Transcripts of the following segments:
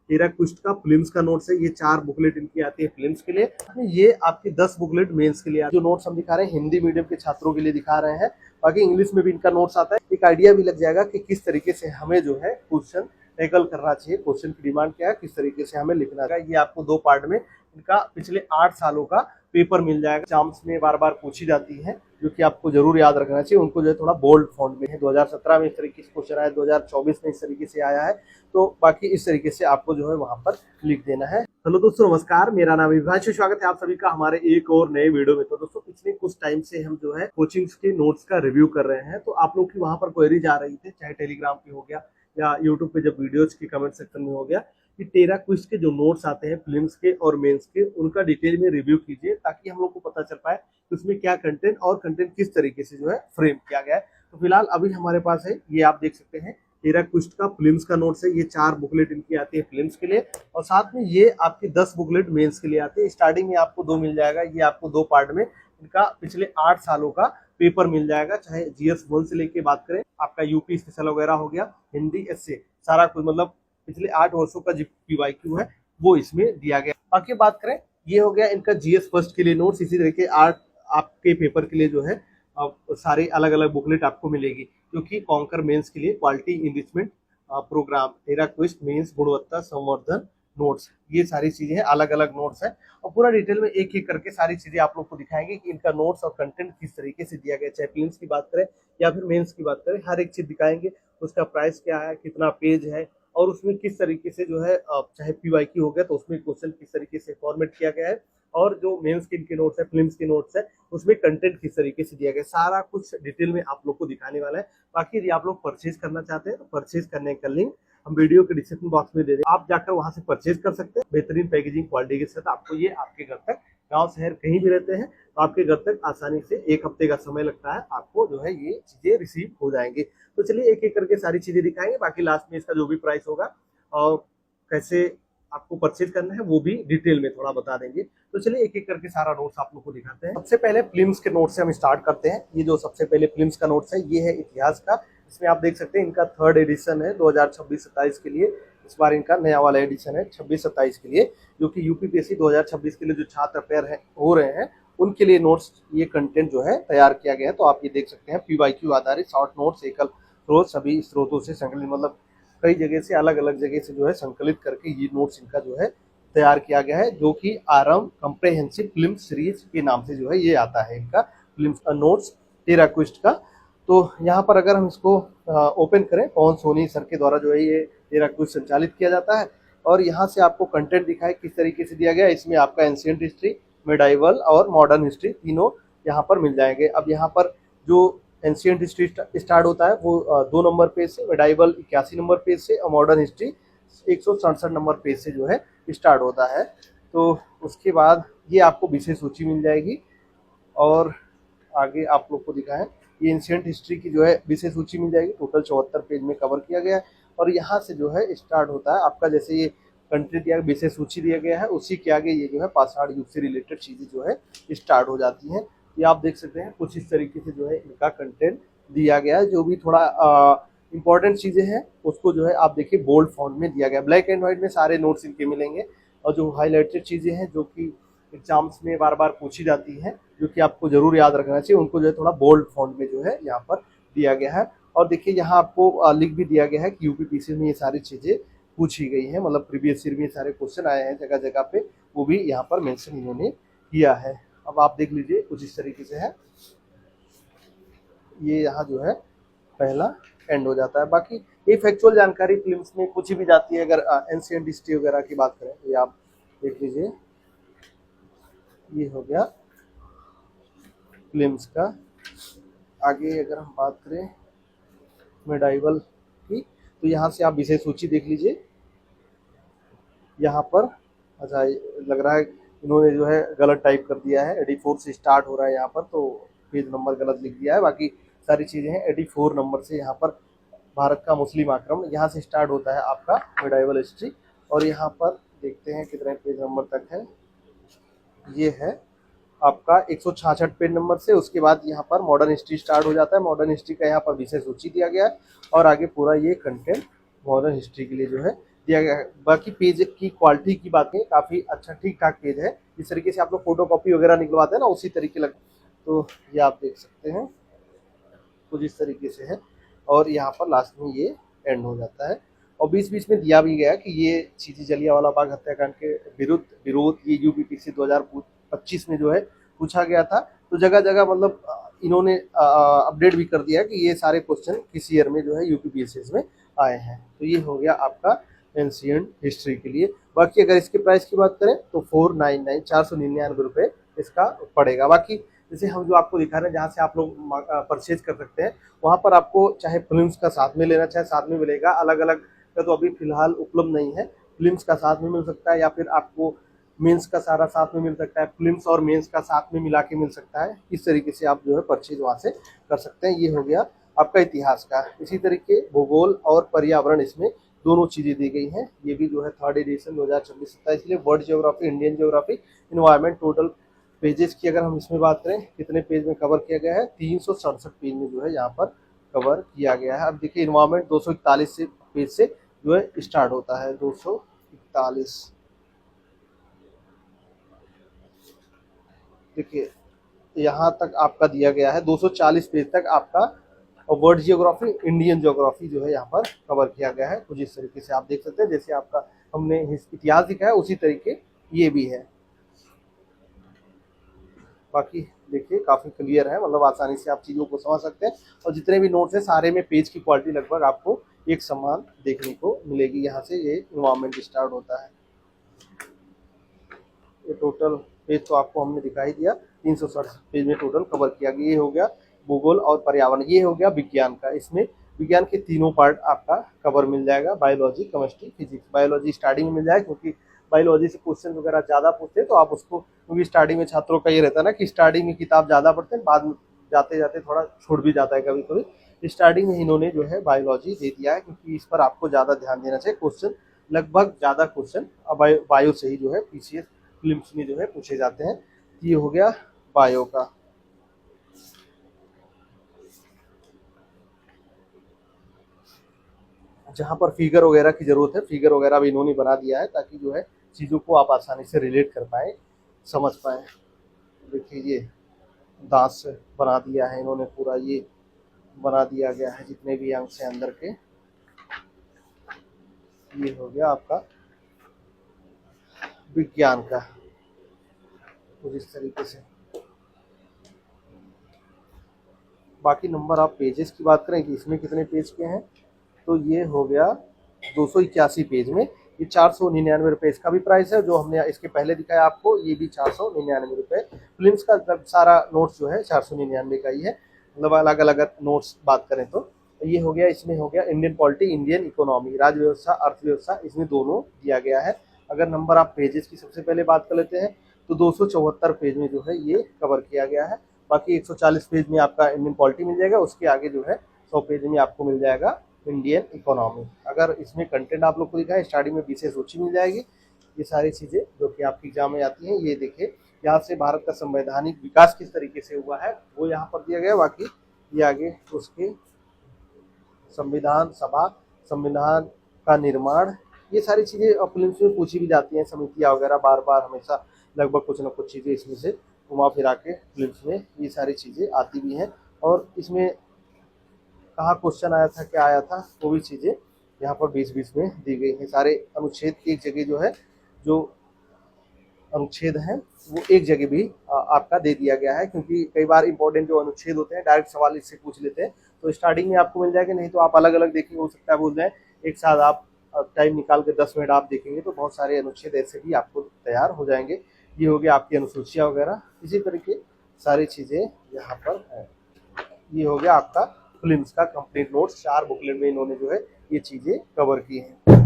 टेराक्विस्ट का फिल्म्स का नोट्स है। ये 4 बुकलेट इनकी आती है फिल्म्स के लिए। ये आपकी 10 बुकलेट मेंस के लिए जो नोट्स हम दिखा रहे हैं हिंदी मीडियम के छात्रों के लिए दिखा रहे हैं। बाकी इंग्लिश में भी इनका नोट्स आता है। एक आइडिया भी लग जाएगा कि किस तरीके से हमें जो है क्वेश्चन टैकल करना चाहिए, क्वेश्चन की डिमांड क्या है, किस तरीके से हमें लिखना है। ये आपको 2 पार्ट में इनका पिछले 8 सालों का पेपर मिल जाएगा। एग्जाम्स में बार बार पूछी जाती है, जो कि आपको जरूर याद रखना चाहिए। उनको जो है थोड़ा बोल्ड फॉन्ट में है। 2017 में इस तरीके से क्वेश्चन आया, 2024 में इस तरीके से आया है। तो बाकी इस तरीके से आपको जो है वहां पर लिख देना है। हेलो दोस्तों, नमस्कार। मेरा नाम विभाष, स्वागत है आप सभी का हमारे एक और नए वीडियो में। तो दोस्तों, पिछले कुछ टाइम से हम जो है कोचिंग्स के नोट्स का रिव्यू कर रहे हैं। तो आप लोग की वहां पर क्वेरीज आ रही थी, चाहे टेलीग्राम पे हो गया या यूट्यूब पे जब वीडियोज के कमेंट सेक्शन में हो गया, कि टेराक्विस्ट के जो नोट्स आते हैं फिल्म्स के और मेंस के, उनका डिटेल में रिव्यू कीजिए, ताकि हम लोग को पता चल पाए कि उसमें क्या कंटेंट और कंटेंट किस तरीके से जो है फ्रेम किया गया है। तो फिलहाल अभी हमारे पास है, ये आप देख सकते हैं, टेराक्विस्ट का फिल्म्स का नोट्स है। ये 4 बुकलेट इनकी आती है फिल्म्स के लिए, और साथ में ये आपकी 10 बुकलेट मेंस के लिए आती है। स्टार्टिंग में आपको 2 मिल जाएगा। ये आपको 2 पार्ट में इनका पिछले 8 सालों का पेपर मिल जाएगा। चाहे जीएस 1 से लेके बात करें, आपका यूपी स्पेशल वगैरह हो गया, हिंदी एसए, सारा कुछ, मतलब पिछले 8 वर्षों का जो पीवाईक्यू है वो इसमें दिया गया। बाकी बात करें, ये हो गया इनका जीएस फर्स्ट के लिए नोट्स। इसी तरीके 8 आपके पेपर के लिए जो है सारी अलग अलग बुकलेट आपको मिलेगी, क्योंकि कॉन्कर मेंस के लिए क्वालिटी इनरिचमेंट प्रोग्राम, टेराक्विस्ट मेंस गुणवत्ता संवर्धन नोट्स, ये सारी चीजें हैं, अलग अलग नोट्स हैं। और पूरा डिटेल में एक एक करके सारी चीजें आप लोग को दिखाएंगे कि इनका नोट्स और कंटेंट किस तरीके से दिया गया। चाहे फिल्म्स की बात करें या फिर मेंस की बात करें, हर एक चीज दिखाएंगे। उसका प्राइस क्या है, कितना पेज है, और उसमें किस तरीके से जो है, चाहे पीवाईक्यू हो गया तो उसमें क्वेश्चन किस तरीके से फॉर्मेट किया गया है, और जो मेंस के इनके नोट्स है, फिल्म्स के नोट्स है, उसमें कंटेंट किस तरीके से दिया गया, सारा कुछ डिटेल में आप लोग को दिखाने वाला है। बाकी यदि आप लोग परचेज करना चाहते हैं तो परचेज करने का लिंक हम वीडियो के डिस्क्रिप्शन बॉक्स में दे दें। आप जाकर वहां से परचेज कर सकते हैं। बेहतरीन पैकेजिंग क्वालिटी के साथ आपको ये आपके घर तक, गांव शहर कहीं भी रहते हैं तो आपके घर तक आसानी से 1 हफ्ते का समय लगता है, आपको जो है ये चीजें रिसीव हो जाएंगी। तो चलिए एक एक करके सारी चीजें दिखाएंगे। बाकी लास्ट में इसका जो भी प्राइस होगा और कैसे आपको परचेज करना है वो भी डिटेल में थोड़ा बता देंगे। तो चलिए एक एक करके सारा नोट्स आप लोग को दिखाते हैं। सबसे पहले फिल्म्स के नोट्स से हम स्टार्ट करते हैं। ये जो सबसे पहले फिल्म्स का नोट्स है, ये है इतिहास का। इसमें आप देख सकते हैं इनका 3rd एडिशन है 2026-27 के लिए। इस बार इनका नया वाला एडिशन है 26-27 के लिए, जो कि यूपीपीएससी 2026 के लिए जो छात्र अपेयर हो रहे हैं उनके लिए नोट्स, ये कंटेंट जो है तैयार किया गया है। तो आप ये देख सकते हैं, पीवाईक्यू आधारित शॉर्ट नोट्स, एकल स्रोत, सभी स्रोतों से संकलित, मतलब कई जगह से, अलग अलग जगह से जो है संकलित करके ये नोट्स इनका जो है तैयार किया गया है, जो कि आरंभ कॉम्प्रिहेंसिव फिल्म सीरीज के नाम से जो है ये आता है इनका फिल्म नोट्स टेराक्विस्ट का। तो यहाँ पर अगर हम इसको ओपन करें, पवन सोनी सर के द्वारा जो है ये टेराक्विस्ट संचालित किया जाता है। और यहाँ से आपको कंटेंट दिखाए किस तरीके से दिया गया है। इसमें आपका एंशिएंट हिस्ट्री, मेडाइवल और मॉडर्न हिस्ट्री तीनों यहाँ पर मिल जाएंगे। अब यहाँ पर जो एंशिएंट हिस्ट्री स्टार्ट होता है वो 2 नंबर पेज से, मेडाइवल 81 नंबर पेज से, और मॉडर्न हिस्ट्री 167 नंबर पेज से जो है स्टार्ट होता है। तो उसके बाद ये आपको विषय सूची मिल जाएगी। और आगे आप लोग को दिखाएं, ये एंशिएंट हिस्ट्री की जो है विषय सूची मिल जाएगी। टोटल 74 पेज में कवर किया गया है। और यहाँ से जो है स्टार्ट होता है आपका, जैसे ये कंट्री दिया, विषय सूची दिया गया है, उसी के आगे ये जो है पाषाण युग से रिलेटेड चीजें जो है स्टार्ट हो जाती हैं। ये आप देख सकते हैं, कुछ इस तरीके से जो है इनका कंटेंट दिया गया है। जो भी थोड़ा इंपॉर्टेंट चीजें हैं उसको जो है आप देखिए बोल्ड फॉन्ट में दिया गया। ब्लैक एंड व्हाइट में सारे नोट्स इनके मिलेंगे। और जो हाईलाइटेड चीजें हैं, जो कि एग्जाम्स में बार बार पूछी जाती हैं, जो कि आपको जरूर याद रखना चाहिए, उनको जो है थोड़ा बोल्ड फॉन्ट में जो है यहाँ पर दिया गया है। और देखिए यहाँ आपको लिख भी दिया गया है कि यूपीपीएससी में ये सारी चीजें पूछी गई हैं, मतलब प्रीवियस ईयर में सारे क्वेश्चन आए हैं जगह जगह पे, वो भी यहाँ पर मेंशन इन्होंने किया है। अब आप देख लीजिए, कुछ इस तरीके से है। ये यहाँ जो है पहला एंड हो जाता है। बाकी ये फैक्चुअल जानकारी फिल्म्स में कुछ भी जाती है। अगर एंशिएंट हिस्ट्री वगैरह की बात करें तो ये आप देख लीजिए, ये हो गया फिल्म्स का। आगे अगर हम बात करें मेडाइवल की, तो यहाँ से आप विषय सूची देख लीजिए। यहाँ पर अच्छा लग रहा है इन्होंने जो है गलत टाइप कर दिया है, 84 से स्टार्ट हो रहा है यहाँ पर, तो पेज नंबर गलत लिख दिया है। बाकी सारी चीज़ें हैं 84 नंबर से। यहाँ पर भारत का मुस्लिम आक्रमण, यहाँ से स्टार्ट होता है आपका मेडाइवल हिस्ट्री। और यहाँ पर देखते हैं कितने पेज नंबर तक है। ये है आपका 166 पेज नंबर से। उसके बाद यहाँ पर मॉडर्न हिस्ट्री स्टार्ट हो जाता है। मॉडर्न हिस्ट्री का यहाँ पर विषय सूची दिया गया है, और आगे पूरा ये कंटेंट मॉडर्न हिस्ट्री के लिए जो है दिया गया है। बाकी पेज की क्वालिटी की बात करें, काफ़ी अच्छा ठीक ठाक पेज है। इस तरीके से आप लोग फोटो कॉपी वगैरह निकलवाते हैं ना, उसी तरीके लग, तो ये आप देख सकते हैं कुछ इस तरीके से है। और यहाँ पर लास्ट में ये एंड हो जाता है। और बीच बीच में दिया भी गया है कि ये चीज़ें जलियांवाला बाग हत्याकांड के विरोध ये यूपीपीसी 2025 में जो है पूछा गया था। तो जगह जगह मतलब इन्होंने अपडेट भी कर दिया है कि ये सारे क्वेश्चन किस ईयर में जो है यूपीपीएससी में आए हैं। तो ये हो गया आपका एंशियंट हिस्ट्री के लिए। बाकी अगर इसके प्राइस की बात करें तो 499 499 इसका पड़ेगा। बाकी जैसे हम जो आपको दिखा रहे हैं जहाँ से आप लोग परचेज कर सकते हैं, वहाँ पर आपको चाहे फिल्म्स का साथ में लेना चाहे साथ में मिलेगा। अलग अलग का तो अभी फिलहाल उपलब्ध नहीं है। फिल्म्स का साथ में मिल सकता है या फिर आपको मेंस का सारा साथ में मिल सकता है, फिल्म्स और मेंस का साथ में मिला के मिल सकता है। इस तरीके से आप जो है परचेज वहाँ से कर सकते हैं। ये हो गया आपका इतिहास का। इसी तरीके भूगोल और पर्यावरण इसमें दोनों चीज़ें दी गई हैं। ये भी जो है थर्ड एडिशन 2026-27 के लिए world geography, Indian geography, environment. Total pages की अगर हम इसमें बात करें कितने पेज में कवर किया गया है, 367 पेज में जो है यहाँ पर कवर किया गया है। अब देखिए इन्वायरमेंट 241 से पेज से जो है स्टार्ट होता है, 241। देखिए यहाँ तक आपका दिया गया है 240 पेज तक आपका वर्ल्ड जियोग्राफी, इंडियन ज्योग्राफी जो है यहाँ पर कवर किया गया है। कुछ इस तरीके से आप देख सकते हैं जैसे आपका हमने इतिहास दिखाया उसी तरीके ये भी है। बाकी देखिए काफ़ी क्लियर है, मतलब आसानी से आप चीज़ों को समझ सकते हैं। और जितने भी नोट्स हैं सारे में पेज की क्वालिटी लगभग आपको एक समान देखने को मिलेगी। यहाँ से ये इन्वायरमेंट स्टार्ट होता है। ये टोटल पेज तो आपको हमने दिखाई दिया, 367 पेज में टोटल कवर किया गया। ये हो गया भूगोल और पर्यावरण। ये हो गया विज्ञान का। इसमें विज्ञान के तीनों पार्ट आपका कवर मिल जाएगा, biology, chemistry, physics. Biology starting में मिल जाएगा क्योंकि बायोलॉजी से क्वेश्चन वगैरह ज़्यादा पूछते हैं, तो आप उसको, क्योंकि स्टार्टिंग में छात्रों का ये रहता है ना कि स्टार्टिंग में किताब ज़्यादा पढ़ते हैं, बाद में जाते जाते थोड़ा छूट भी जाता है कभी कभी। स्टार्टिंग में इन्होंने जो है बायोलॉजी दे दिया है क्योंकि इस पर आपको ज़्यादा ध्यान देना चाहिए। क्वेश्चन लगभग ज़्यादा क्वेश्चन बायो से ही जो है पीसीएस फिल्म्स में जो है पूछे जाते हैं। ये हो गया बायो का। जहाँ पर फिगर वगैरह की जरूरत है, फिगर वगैरह भी इन्होंने बना दिया है ताकि जो है चीज़ों को आप आसानी से रिलेट कर पाए, समझ पाए। देखिए ये दांत से बना दिया है इन्होंने, पूरा ये बना दिया गया है जितने भी अंश हैं अंदर के। ये हो गया आपका विज्ञान का कुछ इस तरीके से। बाकी नंबर आप पेजेस की बात करें कि इसमें कितने पेज के हैं, तो ये हो गया 281 पेज में। ये 499 इसका भी प्राइस है। जो हमने इसके पहले दिखाया आपको ये भी 499। फिल्म्स का सारा नोट्स जो है 499 का ही है, मतलब अलग अलग नोट्स बात करें तो। ये हो गया, इसमें हो गया इंडियन पॉलिटी, इंडियन इकोनॉमी, राज्य व्यवस्था, अर्थव्यवस्था, इसमें दोनों दिया गया है। अगर नंबर आप पेजेस की सबसे पहले बात कर लेते हैं तो 274 पेज में जो है ये कवर किया गया है। बाकी 140 पेज में आपका इंडियन पॉलिटी मिल जाएगा, उसके आगे जो है 100 पेज में आपको मिल जाएगा इंडियन इकोनॉमी। अगर इसमें कंटेंट आप लोग को दिखा है, स्टार्टिंग में विशेष सूची मिल जाएगी। ये सारी चीज़ें जो कि आपकी एग्जाम में आती हैं, ये देखिए यहाँ से भारत का संवैधानिक विकास किस तरीके से हुआ है वो यहाँ पर दिया गया। बाकी ये आगे उसके संविधान सभा, संविधान का निर्माण, ये सारी चीज़ें फिल्म्स में पूछी भी जाती हैं। समितियाँ वगैरह बार बार हमेशा लगभग कुछ ना कुछ चीज़ें इसमें से घुमा फिरा के फिल्म्स में ये सारी चीज़ें आती भी हैं। और इसमें कहाँ क्वेश्चन आया था, क्या आया था, वो भी चीज़ें यहाँ पर बीच बीच में दी गई हैं। सारे अनुच्छेद एक जगह जो है, जो अनुच्छेद हैं वो एक जगह भी आपका दे दिया गया है, क्योंकि कई बार इंपॉर्टेंट जो अनुच्छेद होते हैं डायरेक्ट सवाल इससे पूछ लेते हैं, तो स्टार्टिंग में आपको मिल जाएगा। नहीं तो आप अलग अलग देखेंगे, हो सकता है बोल जाए एक साथ आप टाइम निकाल के 10 मिनट आप देखेंगे तो बहुत सारे अनुच्छेद ऐसे भी आपको तैयार हो जाएंगे। ये हो गया आपकी अनुसूचियाँ वगैरह, इसी तरीके सारी चीज़ें यहाँ पर है। ये हो गया आपका फिल्म्स का कंप्लीट नोट्स। 4 बुकलेट में इन्होंने जो है ये चीज़ें कवर की हैं।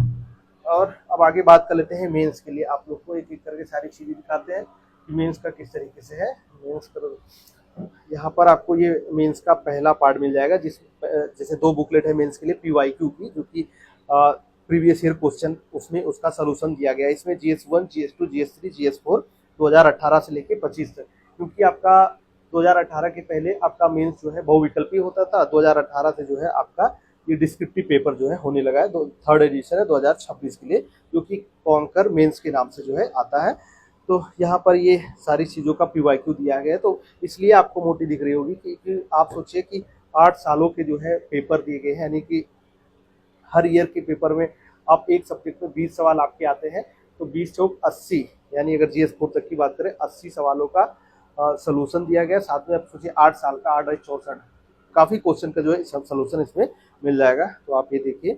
और अब आगे बात कर लेते हैं मेंस के लिए। आप लोग को एक एक करके सारी चीज़ें दिखाते हैं कि मेंस का किस तरीके से है। मेंस का यहाँ पर आपको ये मेंस का पहला पार्ट मिल जाएगा, जैसे 2 बुकलेट है मेंस के लिए PYQ की, जो कि प्रीवियस ईयर क्वेश्चन उसमें उसका सोल्यूशन दिया गया है। इसमें GS1, GS2, GS3, GS4 2018 से लेके 25 तक, क्योंकि आपका 2018 के पहले आपका मेंस जो है बहुविकल्पी होता था, 2018 से जो है आपका ये डिस्क्रिप्टिव पेपर जो है होने लगा है। थर्ड एडिशन है 2026 के लिए, जो कि कॉन्कर मेंस के नाम से जो है आता है। तो यहाँ पर ये सारी चीज़ों का PYQ दिया गया है, तो इसलिए आपको मोटी दिख रही होगी कि आप सोचिए कि 8 सालों के जो है पेपर दिए गए हैं, यानी कि हर ईयर के पेपर में आप एक सब्जेक्ट में 20 सवाल आपके आते हैं, तो 20 चौक 80, यानी अगर GS4 तक की बात करें 80 सवालों का सलूशन दिया गया। साथ में आप सोचिए 8 साल का 8 64 काफ़ी क्वेश्चन का जो है सलूशन इसमें मिल जाएगा। तो आप ये देखिए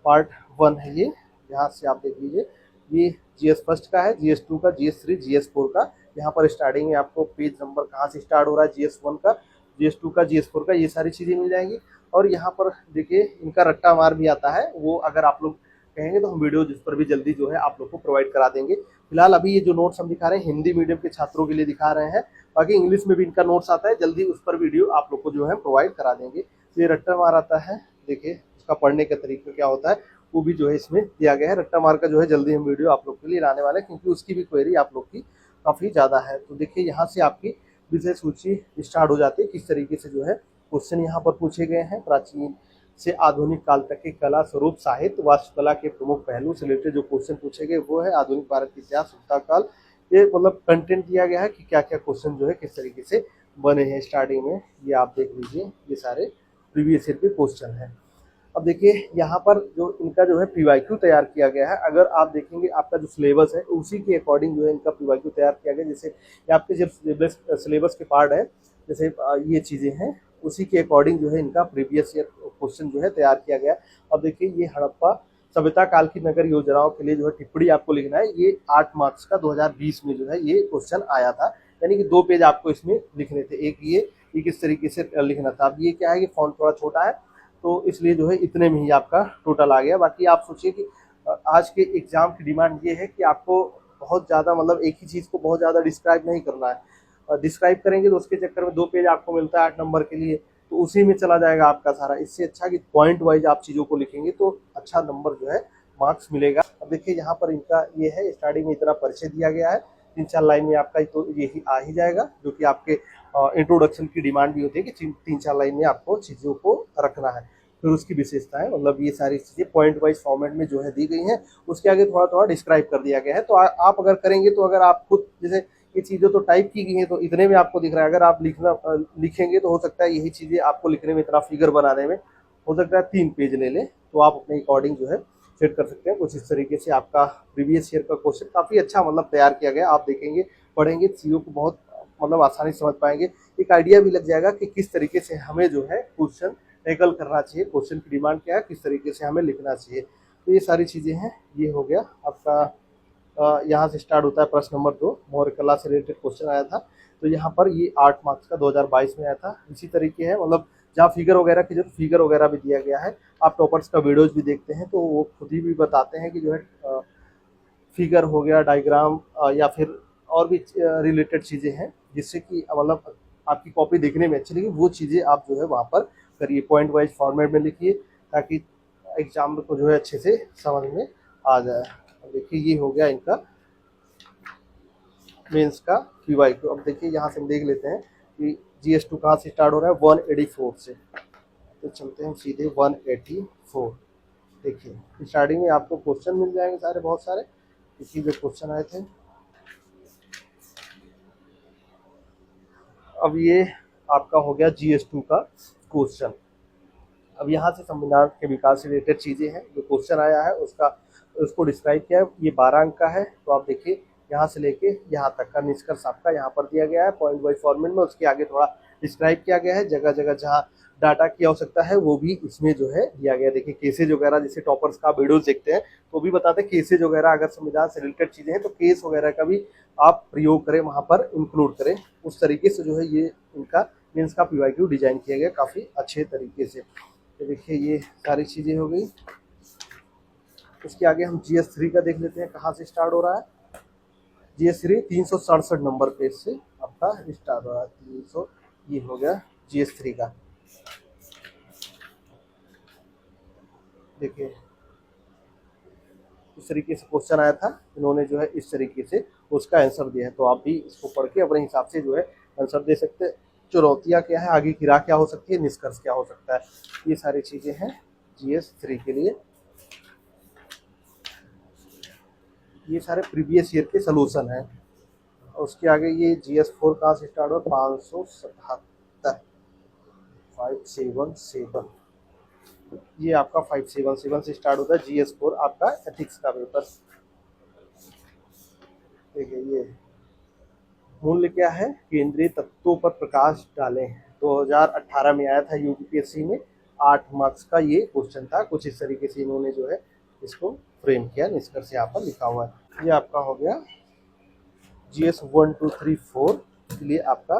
पार्ट 1 है ये, यहाँ से आप देख लीजिए ये GS फर्स्ट का है, GS2 का, GS3, GS4 का। यहाँ पर स्टार्टिंग में आपको पेज नंबर कहाँ से स्टार्ट हो रहा है, GS1 का, GS2 का, GS4 का, ये सारी चीज़ें मिल जाएंगी। और यहाँ पर देखिए इनका रट्टा मार भी आता है, वो अगर आप लोग कहेंगे तो हम वीडियो जिस पर भी जल्दी जो है आप लोग को प्रोवाइड करा देंगे। फिलहाल अभी ये जो नोट्स हम दिखा रहे हैं हिंदी मीडियम के छात्रों के लिए दिखा रहे हैं, बाकी इंग्लिश में भी इनका नोट्स आता है, जल्दी उस पर वीडियो आप लोग को जो है प्रोवाइड करा देंगे। ये रट्टा मार आता है, देखिए उसका पढ़ने का तरीका क्या होता है वो भी जो है इसमें दिया गया है। रट्टा मार का जो है जल्दी हम वीडियो आप लोग के लिए लाने वाले हैं, क्योंकि उसकी भी क्वेरी आप लोग की काफ़ी ज़्यादा है। तो देखिए यहाँ से आपकी विषय सूची स्टार्ट हो जाती है, किस तरीके से जो है क्वेश्चन यहाँ पर पूछे गए हैं। प्राचीन से आधुनिक काल तक के कला, स्वरूप, साहित्य, वास्तुकला के प्रमुख पहलू से रिलेटेड जो क्वेश्चन पूछे गए वो है। आधुनिक भारत के इतिहास, सभ्यता काल, ये मतलब कंटेंट दिया गया है कि क्या क्या क्वेश्चन जो है किस तरीके से बने हैं स्टार्टिंग में। ये आप देख लीजिए, ये सारे प्रीवियस ईयर के क्वेश्चन हैं। अब देखिए यहाँ पर जो इनका जो है PYQ तैयार किया गया है, अगर आप देखेंगे आपका जो सिलेबस है उसी के अकॉर्डिंग जो है इनका PYQ तैयार किया गया। जैसे ये आपके जब सिलेबस के पार्ट है, जैसे ये चीज़ें हैं, उसी के अकॉर्डिंग जो है इनका प्रीवियस ईयर क्वेश्चन जो है तैयार किया गया। अब देखिए ये हड़प्पा सभ्यता काल की नगर योजनाओं के लिए जो है टिप्पणी आपको लिखना है। ये 8 मार्क्स का 2020 में जो है ये क्वेश्चन आया था, यानी कि 2 पेज आपको इसमें लिखने थे। एक ये किस तरीके से लिखना था। अब ये क्या है कि फॉन्ट थोड़ा छोटा है, तो इसलिए जो है इतने में ही आपका टोटल आ गया। बाकी आप सोचिए कि आज के एग्जाम की डिमांड ये है कि आपको बहुत ज़्यादा मतलब एक ही चीज़ को बहुत ज़्यादा डिस्क्राइब नहीं करना है। डिस्क्राइब करेंगे तो उसके चक्कर में 2 पेज आपको मिलता है 8 नंबर के लिए, तो उसी में चला जाएगा आपका सारा। इससे अच्छा कि पॉइंट वाइज आप चीज़ों को लिखेंगे तो अच्छा नंबर जो है मार्क्स मिलेगा। अब देखिए यहाँ पर इनका ये है, स्टार्टिंग में इतना परिचय दिया गया है, 3-4 लाइन में आपका तो यही आ ही जाएगा, जो कि आपके इंट्रोडक्शन की डिमांड भी होती है कि 3-4 लाइन में आपको चीज़ों को रखना है। फिर उसकी विशेषताएं, मतलब ये सारी चीज़ें पॉइंट वाइज फॉर्मेट में जो है दी गई हैं, उसके आगे थोड़ा थोड़ा डिस्क्राइब कर दिया गया है। तो आप अगर करेंगे तो अगर आप खुद जैसे ये चीज़ें तो टाइप की गई हैं तो इतने में आपको दिख रहा है, अगर आप लिखेंगे तो हो सकता है यही चीज़ें आपको लिखने में, इतना फिगर बनाने में हो सकता है 3 पेज ले लें। तो आप अपने अकॉर्डिंग जो है सेट कर सकते हैं। कुछ इस तरीके से आपका प्रीवियस ईयर का क्वेश्चन काफ़ी अच्छा मतलब तैयार किया गया। आप देखेंगे पढ़ेंगे चीज़ों को बहुत मतलब आसानी से समझ पाएंगे, एक आइडिया भी लग जाएगा कि किस तरीके से हमें जो है क्वेश्चन टैकल करना चाहिए, क्वेश्चन की डिमांड क्या है, किस तरीके से हमें लिखना चाहिए। तो ये सारी चीज़ें हैं। ये हो गया आपका, यहाँ से स्टार्ट होता है प्रश्न नंबर 2, मौर्य कला से रिलेटेड क्वेश्चन आया था। तो यहाँ पर ये 8 मार्क्स का 2022 में आया था। इसी तरीके है, मतलब जहाँ फिगर वगैरह की जो फिगर वगैरह भी दिया गया है। आप टॉपर्स का वीडियोज भी देखते हैं तो वो खुद ही भी बताते हैं कि जो है फिगर हो गया, डायग्राम या फिर और भी रिलेटेड चीज़ें हैं, जिससे कि मतलब आपकी कॉपी देखने में अच्छी लगी, वो चीज़ें आप जो है वहाँ पर करिए, पॉइंट वाइज फॉर्मेट में लिखिए, ताकि एग्जाम को जो है अच्छे से समझ में आ जाए। देखिए ये हो गया इनका मेंस का PYQ। अब देखिए यहाँ से हम देख लेते हैं कि GS2 कहाँ से स्टार्ट हो रहा है, 184 से। तो चलते हैं सीधे 184। देखिए स्टार्टिंग में आपको क्वेश्चन मिल जाएंगे सारे, बहुत सारे इसी जो क्वेश्चन आए थे। अब ये आपका हो गया GS2 का क्वेश्चन। अब यहाँ से संविधान के विकास से रिलेटेड चीज़ें हैं, जो क्वेश्चन आया है उसको डिस्क्राइब किया है। ये 12 अंक का है। तो आप देखिए यहाँ से लेके यहाँ तक का निष्कर्ष आपका यहाँ पर दिया गया है पॉइंट वाइज फॉर्मेट में। उसके आगे थोड़ा डिस्क्राइब किया गया है, जगह जगह जहाँ डाटा की आवश्यकता है वो भी इसमें जो है दिया गया है। देखिए केसेज वगैरह, जैसे टॉपर्स का वीडियोज देखते हैं तो भी बताते हैं केसेज वगैरह, अगर संविधान से रिलेटेड चीज़ें हैं तो केस वगैरह का भी आप प्रयोग करें, वहाँ पर इंक्लूड करें। उस तरीके से जो है ये इनका मेंस का PYQ डिजाइन किया गया काफ़ी अच्छे तरीके से। तो देखिए ये सारी चीज़ें हो गई। उसके आगे हम GS3 का देख लेते हैं कहाँ से स्टार्ट हो रहा है। GS3 367 नंबर पेज से आपका स्टार्ट हो रहा है। 300 ये हो गया GS3 का। देखिए इस तरीके से क्वेश्चन आया था, इन्होंने जो है इस तरीके से उसका आंसर दिया है। तो आप भी इसको पढ़ के अपने हिसाब से जो है आंसर दे सकते हैं। चुनौतियाँ क्या है, आगे की राह क्या हो सकती है, निष्कर्ष क्या हो सकता है, ये सारी चीज़ें हैं। GS3 के लिए। ये सारे प्रीवियस ईयर के सोल्यूशन हैं। उसके आगे ये GS4 कहाँ से स्टार्ट हुआ, 577, 577, ये आपका 577 से स्टार्ट होता है GS4 आपका एथिक्स का पेपर। देखिए ये मूल्य क्या है, केंद्रीय तत्वों पर प्रकाश डालें, 2018 में आया था यूपीएससी में, 8 मार्क्स का ये क्वेश्चन था। कुछ इस तरीके से इन्होंने जो है इसको फ्रेम किया, निष्कर्ष यहाँ पर लिखा हुआ है। ये आपका हो गया GS 1 2 3 4 के लिए आपका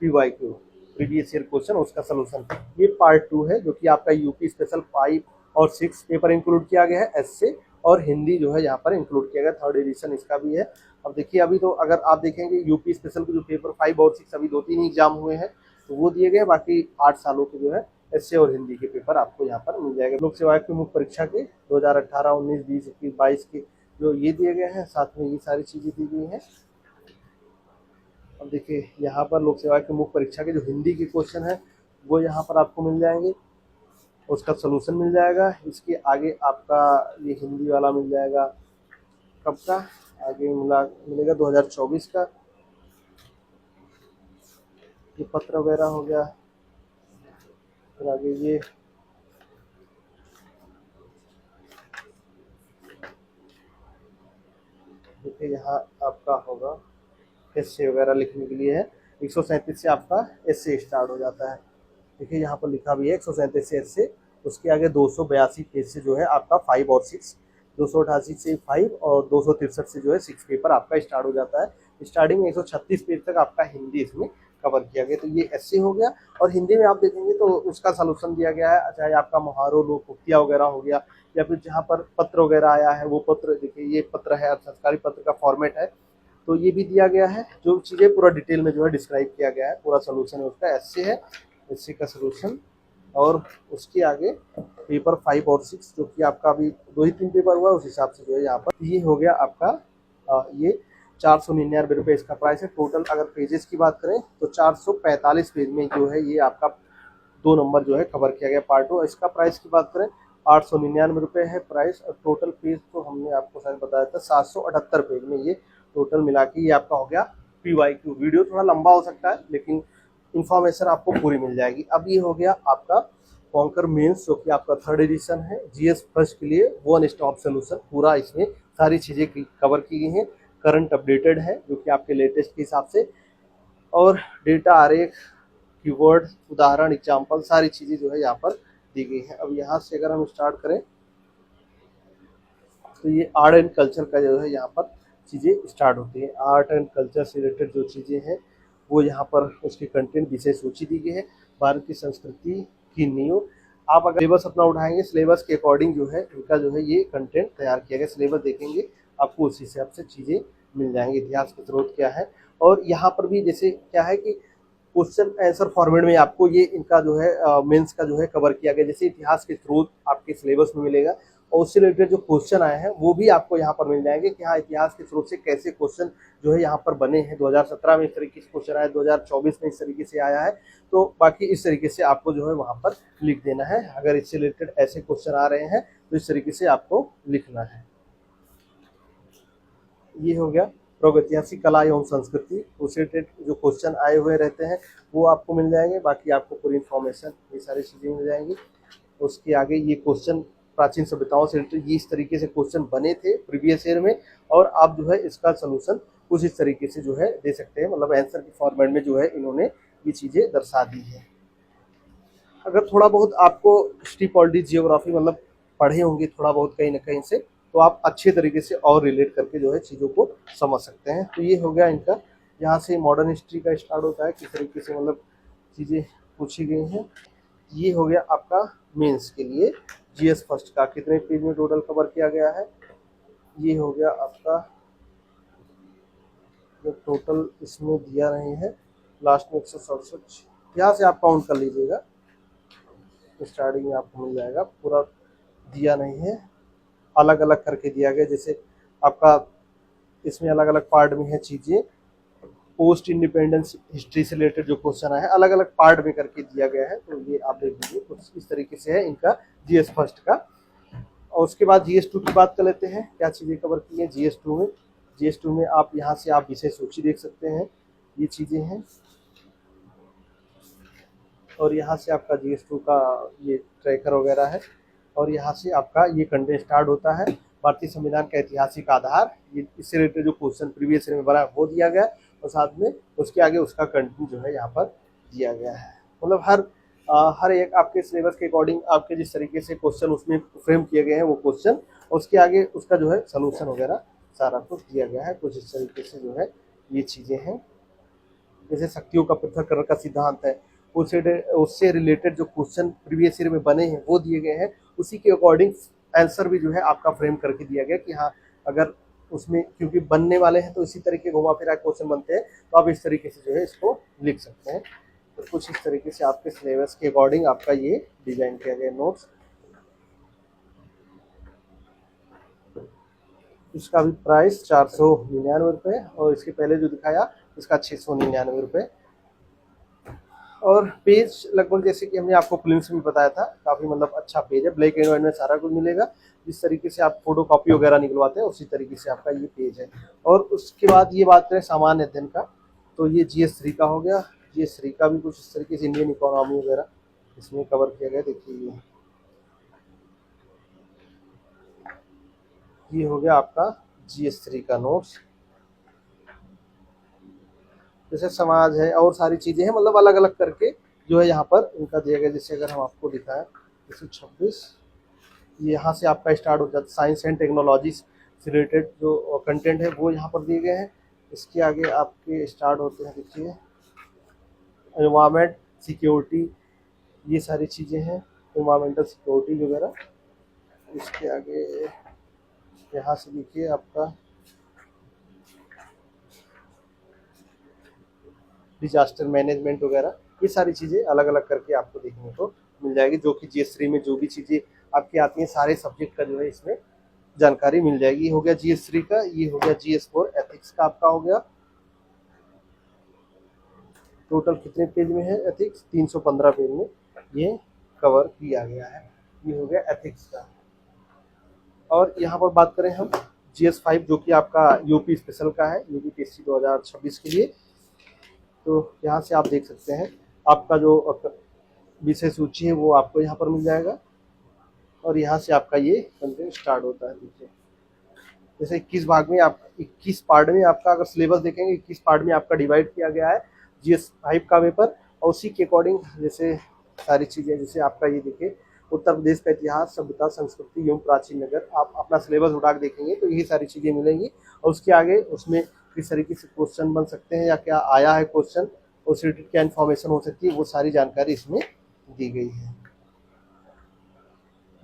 PYQ प्रीवियस ईयर क्वेश्चन, उसका सोल्यूशन। ये पार्ट 2 है जो कि आपका यूपी स्पेशल 5 और 6 पेपर इंक्लूड किया गया है, एसए और हिंदी जो है यहाँ पर इंक्लूड किया गया, 3rd एडिशन इसका भी है। अब देखिए अभी तो अगर आप देखेंगे यूपी स्पेशल के जो पेपर 5 और 6 अभी 2-3 एग्जाम हुए हैं तो वो दिए गए, बाकी 8 सालों के जो है एसए और हिंदी के पेपर आपको यहाँ पर मिल जाएगा। लोक सेवा आयोग की मुख्य परीक्षा के 2018, 19, 20, 21, 22 के जो ये दिए गए हैं, साथ में ये सारी चीज़ें दी गई हैं। अब देखिए यहाँ पर लोक सेवा की मुख्य परीक्षा के जो हिंदी के क्वेश्चन है वो यहाँ पर आपको मिल जाएंगे, उसका सोल्यूशन मिल जाएगा। इसके आगे आपका ये हिंदी वाला मिल जाएगा, कब का आगे मिलेगा 2024 का, ये पत्र वगैरह हो गया। फिर आगे ये देखिए यहाँ आपका होगा एसए वगैरह लिखने के लिए है, 137 से आपका एसए स्टार्ट हो जाता है। देखिए यहाँ पर लिखा भी है 137 से एसए, उसके आगे 282 पेज से जो है आपका 5 और 6, 288 से 5 और 263 से जो है 6 पेपर आपका स्टार्ट हो जाता है। स्टार्टिंग में 136 पेज तक आपका हिंदी इसमें कवर किया गया, तो ये एसए हो गया। और हिंदी में आप देखेंगे तो उसका सलूशन दिया गया है, चाहे आपका मुहावरों, लोकोक्तियाँ वगैरह हो गया, या फिर जहाँ पर पत्र वगैरह आया है वो पत्र, देखिए ये पत्र है, सरकारी पत्र का फॉर्मेट है, तो ये भी दिया गया है। जो चीज़ें पूरा डिटेल में जो है डिस्क्राइब किया गया है, पूरा सोल्यूशन है उसका, एसए है, एसए का सोल्यूशन। और उसके आगे पेपर 5 और 6 जो कि आपका अभी 2 ही 3 पेपर हुआ, उस हिसाब से जो है यहाँ पर ये हो गया आपका ये 499 रुपये इसका प्राइस है। टोटल अगर पेजेस की बात करें तो 445 पेज में जो है ये आपका 2 नंबर जो है कवर किया गया पार्ट 2। इसका प्राइस की बात करें 899 रुपये है प्राइस, और टोटल पेज तो हमने आपको शायद बताया था 778 पेज में ये टोटल मिला के ये आपका हो गया PYQ। वीडियो थोड़ा लंबा हो सकता है लेकिन इंफॉर्मेशन आपको पूरी मिल जाएगी। अब ये हो गया आपका कॉन्कर मेंस जो कि आपका 3rd एडिशन है, GS फर्स्ट के लिए 1 स्टॉप सोल्यूशन, पूरा इसमें सारी चीज़ें कवर की गई हैं, करंट अपडेटेड है जो कि आपके लेटेस्ट के हिसाब से, और डेटा आरेख, कीवर्ड, उदाहरण, एग्जाम्पल, सारी चीज़ें जो है यहाँ पर दी गई हैं। अब यहाँ से अगर हम स्टार्ट करें तो ये आर्ट एंड कल्चर का जो है यहाँ पर चीज़ें स्टार्ट होती हैं। आर्ट एंड कल्चर से रिलेटेड जो चीज़ें हैं वो यहाँ पर उसकी कंटेंट विषय सूची दी गई है। भारत की संस्कृति की नींव, आप अगर सिलेबस अपना उठाएंगे, सिलेबस के अकॉर्डिंग जो है इनका जो है ये कंटेंट तैयार किया गया। सिलेबस देखेंगे आपको उसी हिसाब से चीज़ें मिल जाएंगी। इतिहास के स्रोत क्या है, और यहाँ पर भी जैसे क्या है कि क्वेश्चन आंसर फॉर्मेट में आपको ये इनका जो है मेंस का जो है कवर किया गया। जैसे इतिहास के स्रोत आपके सिलेबस में मिलेगा, और उससे रिलेटेड जो क्वेश्चन आए हैं वो भी आपको यहाँ पर मिल जाएंगे कि हाँ इतिहास के स्रोत से कैसे क्वेश्चन जो है यहाँ पर बने हैं। 2017 में इस तरीके से क्वेश्चन आया, 2024 में इस तरीके से आया है, तो बाकी इस तरीके से आपको जो है वहाँ पर लिख देना है। अगर इससे रिलेटेड ऐसे क्वेश्चन आ रहे हैं तो इस तरीके से आपको लिखना है। ये हो गया प्रागैतिहासिक कला एवं संस्कृति, उससे रिलेटेड जो क्वेश्चन आए हुए रहते हैं वो आपको मिल जाएंगे। बाकी आपको पूरी इन्फॉर्मेशन ये सारी चीज़ें मिल जाएंगी। उसके आगे ये क्वेश्चन प्राचीन सभ्यताओं से रिलेटेड ये इस तरीके से क्वेश्चन बने थे प्रीवियस ईयर में, और आप जो है इसका सोल्यूशन कुछ इस तरीके से जो है दे सकते हैं, मतलब आंसर के फॉर्मेट में जो है इन्होंने ये चीज़ें दर्शा दी है। अगर थोड़ा बहुत आपको हिस्ट्री, पॉलिटिक्स, जियोग्राफी मतलब पढ़े होंगे थोड़ा बहुत कहीं ना कहीं से, तो आप अच्छे तरीके से और रिलेट करके जो है चीज़ों को समझ सकते हैं। तो ये हो गया इनका, यहाँ से मॉडर्न हिस्ट्री का स्टार्ट होता है, किस तरीके से मतलब चीज़ें पूछी गई हैं। ये हो गया आपका मेंस के लिए GS फर्स्ट का, कितने पेज में टोटल कवर किया गया है। ये हो गया आपका जो टोटल इसमें दिया रहे हैं लास्ट में 167, यहाँ से आप काउंट कर लीजिएगा, स्टार्टिंग में आपको मिल जाएगा। पूरा दिया नहीं है, अलग अलग करके दिया गया, जैसे आपका इसमें अलग अलग पार्ट में है चीज़ें, पोस्ट इंडिपेंडेंस हिस्ट्री से रिलेटेड जो क्वेश्चन है अलग अलग पार्ट में करके दिया गया है, तो ये आप देख लीजिए कुछ इस तरीके से है इनका जीएस फर्स्ट का। और उसके बाद जीएस 2 की बात कर लेते हैं, क्या चीज़ें कवर की हैं जीएस 2 में। जीएस 2 में आप यहाँ से आप विषय सूची देख सकते हैं, ये चीज़ें हैं। और यहाँ से आपका जीएस 2 का ये ट्रैकर वगैरह है। और यहाँ से आपका ये कंटेंट स्टार्ट होता है, भारतीय संविधान का ऐतिहासिक आधार, ये इससे रिलेटेड जो क्वेश्चन प्रीवियस ईयर में बना है वो दिया गया है, और साथ में उसके आगे उसका कंटेंट जो है यहाँ पर दिया गया है। मतलब हर एक आपके सिलेबस के अकॉर्डिंग आपके जिस तरीके से क्वेश्चन उसमें फ्रेम किए गए हैं वो क्वेश्चन, और उसके आगे उसका जो है सलूशन वगैरह सारा कुछ दिया गया है। कुछ इस तरीके से जो है ये चीज़ें हैं। जैसे शक्तियों का पृथक्करण का सिद्धांत है, उससे रिलेटेड जो क्वेश्चन प्रीवियस ईयर में बने हैं वो दिए गए हैं, उसी के अकॉर्डिंग आंसर भी जो है आपका फ्रेम करके दिया गया कि हाँ अगर उसमें क्योंकि बनने वाले हैं तो इसी तरीके घुमा फिरा क्वेश्चन बनते हैं, तो आप इस तरीके से जो है इसको लिख सकते हैं। तो कुछ इस तरीके से आपके सिलेबस के अकॉर्डिंग आपका ये डिजाइन किया गया नोट्स। इसका भी प्राइस 499 रुपये, और इसके पहले जो दिखाया इसका 699 रुपये। और पेज लगभग जैसे कि हमने आपको प्रिलिम्स में बताया था, काफ़ी मतलब अच्छा पेज है, ब्लैक एंड व्हाइट में सारा कुछ मिलेगा। जिस तरीके से आप फोटो कॉपी वगैरह निकलवाते हैं उसी तरीके से आपका ये पेज है। और उसके बाद ये बात करें सामान्य अध्ययन का, तो ये GS3 का हो गया। GS3 का भी कुछ इस तरीके से इंडियन इकोनॉमी वगैरह इसमें कवर किया गया। देखिए ये हो गया आपका GS3 का नोट्स। जैसे समाज है और सारी चीज़ें हैं, मतलब अलग अलग करके जो है यहाँ पर इनका दिया गया। जैसे अगर हम आपको दिखाएं 126, यहाँ से आपका स्टार्ट हो जाता है। साइंस एंड टेक्नोलॉजी से रिलेटेड जो कंटेंट है वो यहाँ पर दिए गए हैं। इसके आगे आपके स्टार्ट होते हैं, देखिए एनवायरमेंट सिक्योरिटी, ये सारी चीज़ें हैं, एनवायरमेंटल सिक्योरिटी वगैरह। इसके आगे यहाँ से देखिए आपका डिजास्टर मैनेजमेंट वगैरह, ये सारी चीज़ें अलग अलग करके आपको देखने को मिल जाएगी, जो कि GS3 में जो भी चीज़ें आपकी आती हैं सारे सब्जेक्ट का जो है इसमें जानकारी मिल जाएगी। ये हो गया GS3 का। ये हो गया GS4 एथिक्स का आपका हो गया। टोटल कितने पेज में है एथिक्स? 315 पेज में ये कवर किया गया है। ये हो गया एथिक्स का। और यहाँ पर बात करें हम GS5 जो कि आपका यूपी स्पेशल का है, UPSC 2026 के लिए, तो यहाँ से आप देख सकते हैं आपका जो विषय सूची है वो आपको यहाँ पर मिल जाएगा। और यहाँ से आपका ये कंटेंट स्टार्ट होता है। देखिए जैसे 21 भाग में आप 21 पार्ट में आपका अगर सिलेबस देखेंगे 21 पार्ट में आपका डिवाइड किया गया है GS5 का पेपर। और उसी के अकॉर्डिंग जैसे सारी चीज़ें, जैसे आपका ये देखिए उत्तर प्रदेश का इतिहास, सभ्यता, संस्कृति एवं प्राचीन नगर, आप अपना सिलेबस उठा के देखेंगे तो यही सारी चीज़ें मिलेंगी। और उसके आगे उसमें किस तरीके से क्वेश्चन बन सकते हैं या क्या आया है क्वेश्चन, उससे रिलेटेड क्या इन्फॉर्मेशन हो सकती है, वो सारी जानकारी इसमें दी गई है।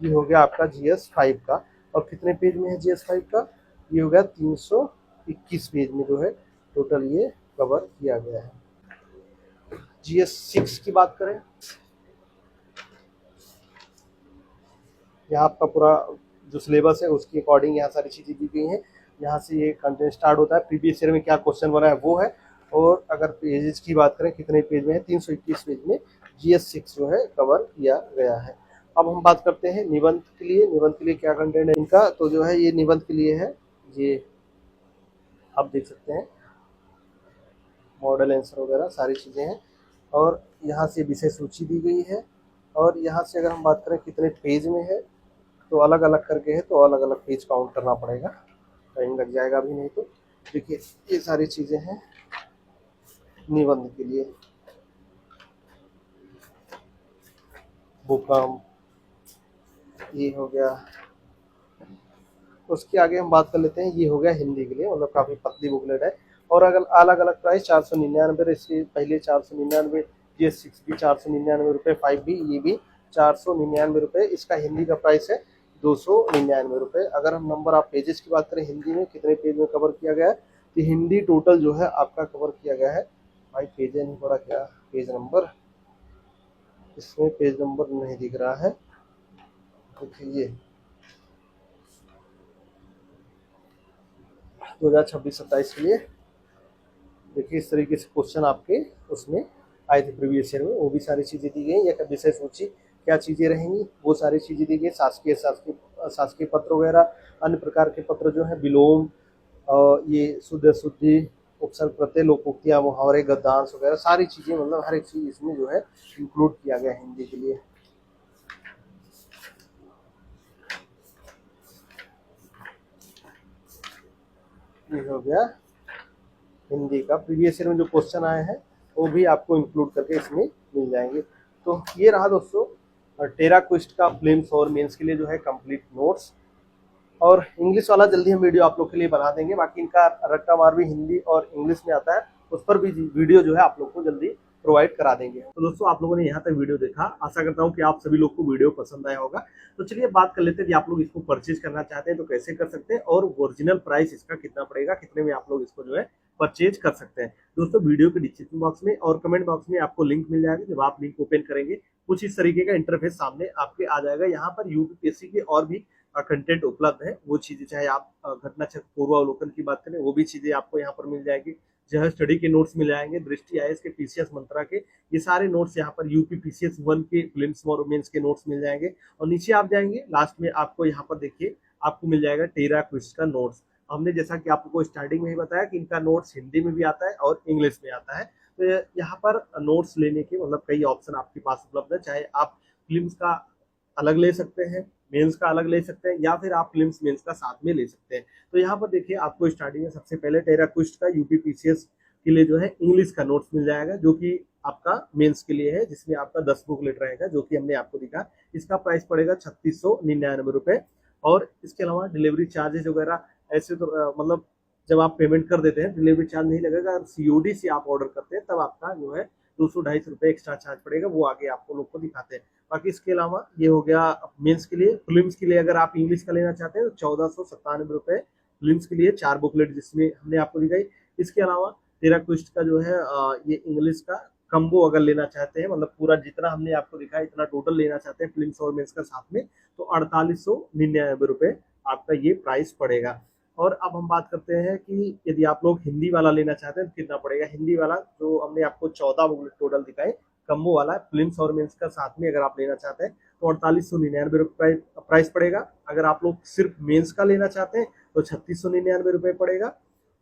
ये हो गया आपका GS5 का। और कितने पेज में है GS5 का? ये हो गया 321 पेज में जो है टोटल ये कवर किया गया है। GS6 की बात करें, यहाँ आपका पूरा जो सिलेबस है उसके अकॉर्डिंग यहाँ सारी चीज़ें दी गई हैं। यहाँ से ये कंटेंट स्टार्ट होता है, प्रीवियस ईयर में क्या क्वेश्चन बना है वो है। और अगर पेजेस की बात करें कितने पेज में है, 321 पेज में GS6 जो है कवर किया गया है। अब हम बात करते हैं निबंध के लिए। निबंध के लिए क्या कंटेंट है इनका, तो जो है ये निबंध के लिए है, ये आप देख सकते हैं मॉडल आंसर वगैरह सारी चीज़ें हैं। और यहाँ से विषय सूची दी गई है। और यहाँ से अगर हम बात करें कितने पेज में है, तो अलग अलग करके है, तो अलग अलग पेज काउंट करना पड़ेगा, टाइम लग जाएगा अभी नहीं तो। देखिए ये सारी चीज़ें हैं निबंध के लिए। भूकंप ये हो गया। उसके आगे हम बात कर लेते हैं, ये हो गया हिंदी के लिए, मतलब काफ़ी पतली बुकलेट है। और अगर अलग अलग प्राइस 499, इससे पहले 499, GS6 भी 499 रुपये, 5 भी, ये भी 499 रुपये। इसका हिंदी का प्राइस है 299 रुपये। अगर हम नंबर ऑफ पेजेस की बात करें हिंदी में कितने पेज में कवर किया गया है, तो हिंदी टोटल जो है आपका कवर किया गया है, भाई पेज नहीं पड़ा क्या, पेज नंबर, इसमें पेज नंबर नहीं दिख रहा है, देखिए 2026-27 के लिए देखिए इस तरीके से क्वेश्चन आपके उसमें आए थे प्रीवियस ईयर में, वो भी सारी चीज़ें दी गई, या विषय सूची क्या चीज़ें रहेंगी वो सारी चीज़ें दी गई, शासकीय शासकीय शासकीय पत्र वगैरह, अन्य प्रकार के पत्र जो है, विलोम, ये शुद्ध शुद्धि, उपसर्ग प्रत्यय, लोकोक्तियाँ, मुहावरे, गद्यांश वगैरह सारी चीज़ें, मतलब हर एक चीज़ इसमें जो है इंक्लूड किया गया है हिंदी के लिए। ये हो गया हिंदी का प्रीवियस ईयर में जो क्वेश्चन आए हैं वो भी आपको इंक्लूड करके इसमें मिल जाएंगे। तो ये रहा दोस्तों टेरा क्विस्ट का प्रीलिम्स और मेंस के लिए जो है कंप्लीट नोट्स। और इंग्लिश वाला जल्दी हम वीडियो आप लोग के लिए बना देंगे, बाकी इनका रट्टा मार भी हिंदी और इंग्लिश में आता है, उस पर भी वीडियो जो है आप लोग को जल्दी प्रोवाइड करा देंगे। तो दोस्तों आप लोगों ने यहाँ तक वीडियो देखा, आशा करता हूँ कि आप सभी लोग को वीडियो पसंद आया होगा। तो चलिए बात कर लेते हैं कि आप लोग इसको परचेज करना चाहते हैं तो कैसे कर सकते हैं, और ओरिजिनल प्राइस इसका कितना पड़ेगा, कितने में आप लोग इसको जो है परचेज कर सकते हैं। दोस्तों वीडियो के डिस्क्रिप्शन बॉक्स में और कमेंट बॉक्स में आपको लिंक मिल जाएगा। जब आप लिंक ओपन करेंगे कुछ इस तरीके का इंटरफेस सामने आपके आ जाएगा। यहाँ पर यूपीएससी के और भी कंटेंट उपलब्ध है, वो चीजें चाहे आप घटना चक्र पूर्वावलोकन की बात करें वो भी चीजें आपको यहाँ पर मिल जाएगी, जो है स्टडी के नोट्स मिल जाएंगे, दृष्टि आईएएस के, पीसीएस मंत्रा के, ये सारे नोट्स यहाँ पर यूपी पीसीएस 1 के प्रीलिम्स और मेंस के नोट्स मिल जाएंगे। और नीचे आप जाएंगे लास्ट में आपको यहाँ पर देखिए आपको मिल जाएगा टेरा क्विज का नोट्स। हमने जैसा कि आपको स्टार्टिंग में ही बताया कि इनका नोट्स हिंदी में भी आता है और इंग्लिश में आता है। तो यहाँ पर नोट्स लेने के मतलब कई ऑप्शन आपके पास उपलब्ध है, चाहे आप प्रीलिम्स का अलग ले सकते हैं, मेंस का अलग ले सकते हैं, या फिर आप प्रीलिम्स मेंस का साथ में ले सकते हैं। तो यहाँ पर देखिए आपको स्टार्टिंग में सबसे पहले टेरा क्विस्ट का यूपी पीसीएस के लिए जो है इंग्लिश का नोट्स मिल जाएगा, जो कि आपका मेंस के लिए है, जिसमें आपका 10 बुकलेट रहेगा, जो कि हमने आपको दिखा। इसका प्राइस पड़ेगा 3699 रुपए। और इसके अलावा डिलीवरी चार्जेस वगैरह ऐसे तो मतलब जब आप पेमेंट कर देते हैं डिलीवरी चार्ज नहीं लगेगा। अगर सीओडी से आप ऑर्डर करते हैं तब आपका जो है 200-250 रुपये एक्स्ट्रा चार्ज पड़ेगा, वो आगे आपको लोग को दिखाते हैं। बाकी इसके अलावा ये हो गया मेंस के लिए। प्रीलिम्स के लिए अगर आप इंग्लिश का लेना चाहते हैं तो 1497 रुपये प्रीलिम्स के लिए 4 बुकलेट जिसमें हमने आपको दिखाई। इसके अलावा टेरा क्विस्ट का जो है ये इंग्लिश का कम्बो अगर लेना चाहते हैं, मतलब पूरा जितना हमने आपको दिखाया इतना टोटल लेना चाहते हैं प्रीलिम्स और मेंस का साथ में, तो 4899 रुपये आपका ये प्राइस पड़ेगा। और अब हम बात करते हैं कि यदि आप लोग हिंदी वाला लेना चाहते हैं तो कितना पड़ेगा। हिंदी वाला जो हमने आपको 14 बुकलेट टोटल दिखाए कम्बो वाला प्रीलिम्स और मेंस का साथ में अगर आप लेना चाहते हैं तो 4899 रुपये प्राइस पड़ेगा। अगर आप लोग सिर्फ मेंस का लेना चाहते हैं तो 3699 रुपये पड़ेगा,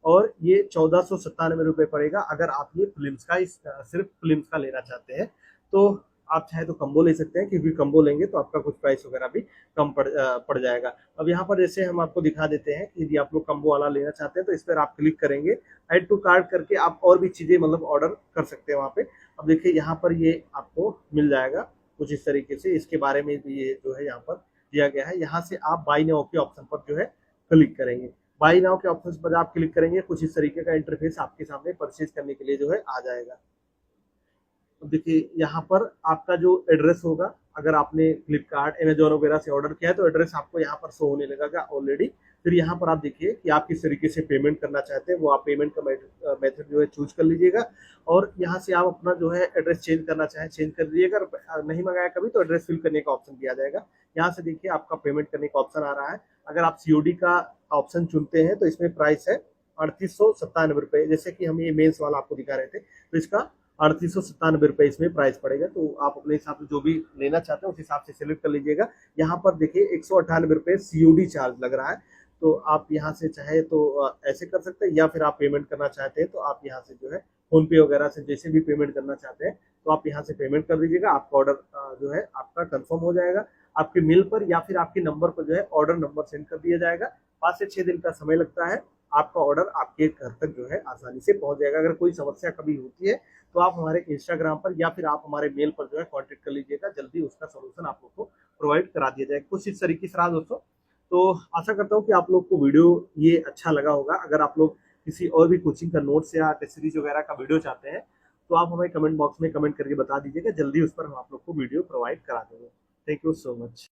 और ये 1497 रुपये पड़ेगा अगर आप ये प्रीलिम्स का सिर्फ प्रीलिम्स का लेना चाहते हैं। तो आप चाहे तो कम्बो ले सकते हैं, क्योंकि कम्बो लेंगे तो आपका कुछ प्राइस वगैरह भी कम पड़ जाएगा। अब यहाँ पर जैसे हम आपको दिखा देते हैं कि यदि आप लोग कम्बो वाला लेना चाहते हैं तो इस पर आप क्लिक करेंगे, ऐड टू कार्ट करके आप और भी चीज़ें मतलब ऑर्डर कर सकते हैं वहाँ पे। अब देखिए यहाँ पर ये आपको मिल जाएगा कुछ इस तरीके से, इसके बारे में भी ये जो है यहाँ पर दिया गया है। यहाँ से आप बाई नाउ के ऑप्शन पर जो है क्लिक करेंगे। बाई नाउ के ऑप्शन पर आप क्लिक करेंगे, कुछ इस तरीके का इंटरफेस आपके सामने परचेज करने के लिए जो है आ जाएगा। देखिए यहाँ पर आपका जो एड्रेस होगा, अगर आपने फ्लिपकार्ट अमेजोन वगैरह से ऑर्डर किया है तो एड्रेस आपको यहाँ पर शो होने लगेगा ऑलरेडी। फिर यहाँ पर आप देखिए कि आप किस तरीके से पेमेंट करना चाहते हैं, वो आप पेमेंट का मेथड जो है चूज कर लीजिएगा। और यहाँ से आप अपना जो है एड्रेस चेंज करना चाहें चेंज कर दीजिएगा। नहीं मंगाया कभी तो एड्रेस फिल करने का ऑप्शन भी आ जाएगा। यहाँ से देखिए आपका पेमेंट करने का ऑप्शन आ रहा है। अगर आप सीओडी का ऑप्शन चुनते हैं तो इसमें प्राइस है 3897 रुपये, जैसे कि हम ये मेंस वाला आपको दिखा रहे थे, तो इसका 3897 रुपये इसमें प्राइस पड़ेगा। तो आप अपने हिसाब से जो भी लेना चाहते हैं उस हिसाब से सिलेक्ट कर लीजिएगा। यहाँ पर देखिए 198 रुपये सीओडी चार्ज लग रहा है, तो आप यहाँ से चाहे तो ऐसे कर सकते हैं, या फिर आप पेमेंट करना चाहते हैं तो आप यहाँ से जो है फोन पे वगैरह से जैसे भी पेमेंट करना चाहते हैं तो आप यहाँ से पेमेंट कर दीजिएगा। आपका ऑर्डर जो है आपका कंफर्म हो जाएगा। आपके मेल पर या फिर आपके नंबर पर जो है ऑर्डर नंबर सेंड कर दिया जाएगा। 5 से 6 दिन का समय लगता है, आपका ऑर्डर आपके घर तक जो है आसानी से पहुंच जाएगा। अगर कोई समस्या कभी होती है तो आप हमारे इंस्टाग्राम पर या फिर आप हमारे मेल पर जो है कांटेक्ट कर लीजिएगा, जल्दी उसका सोल्यूशन आप लोग को प्रोवाइड करा दिया जाएगा। कुछ इस तरीके से रहा दोस्तों। तो आशा करता हूँ कि आप लोग को वीडियो ये अच्छा लगा होगा। अगर आप लोग किसी और भी कोचिंग का नोट्स या टेस्ट सीरीज वगैरह का वीडियो चाहते हैं तो आप हमें कमेंट बॉक्स में कमेंट करके बता दीजिएगा, जल्दी उस पर हम आप लोग को वीडियो प्रोवाइड करा देंगे। Thank you so much.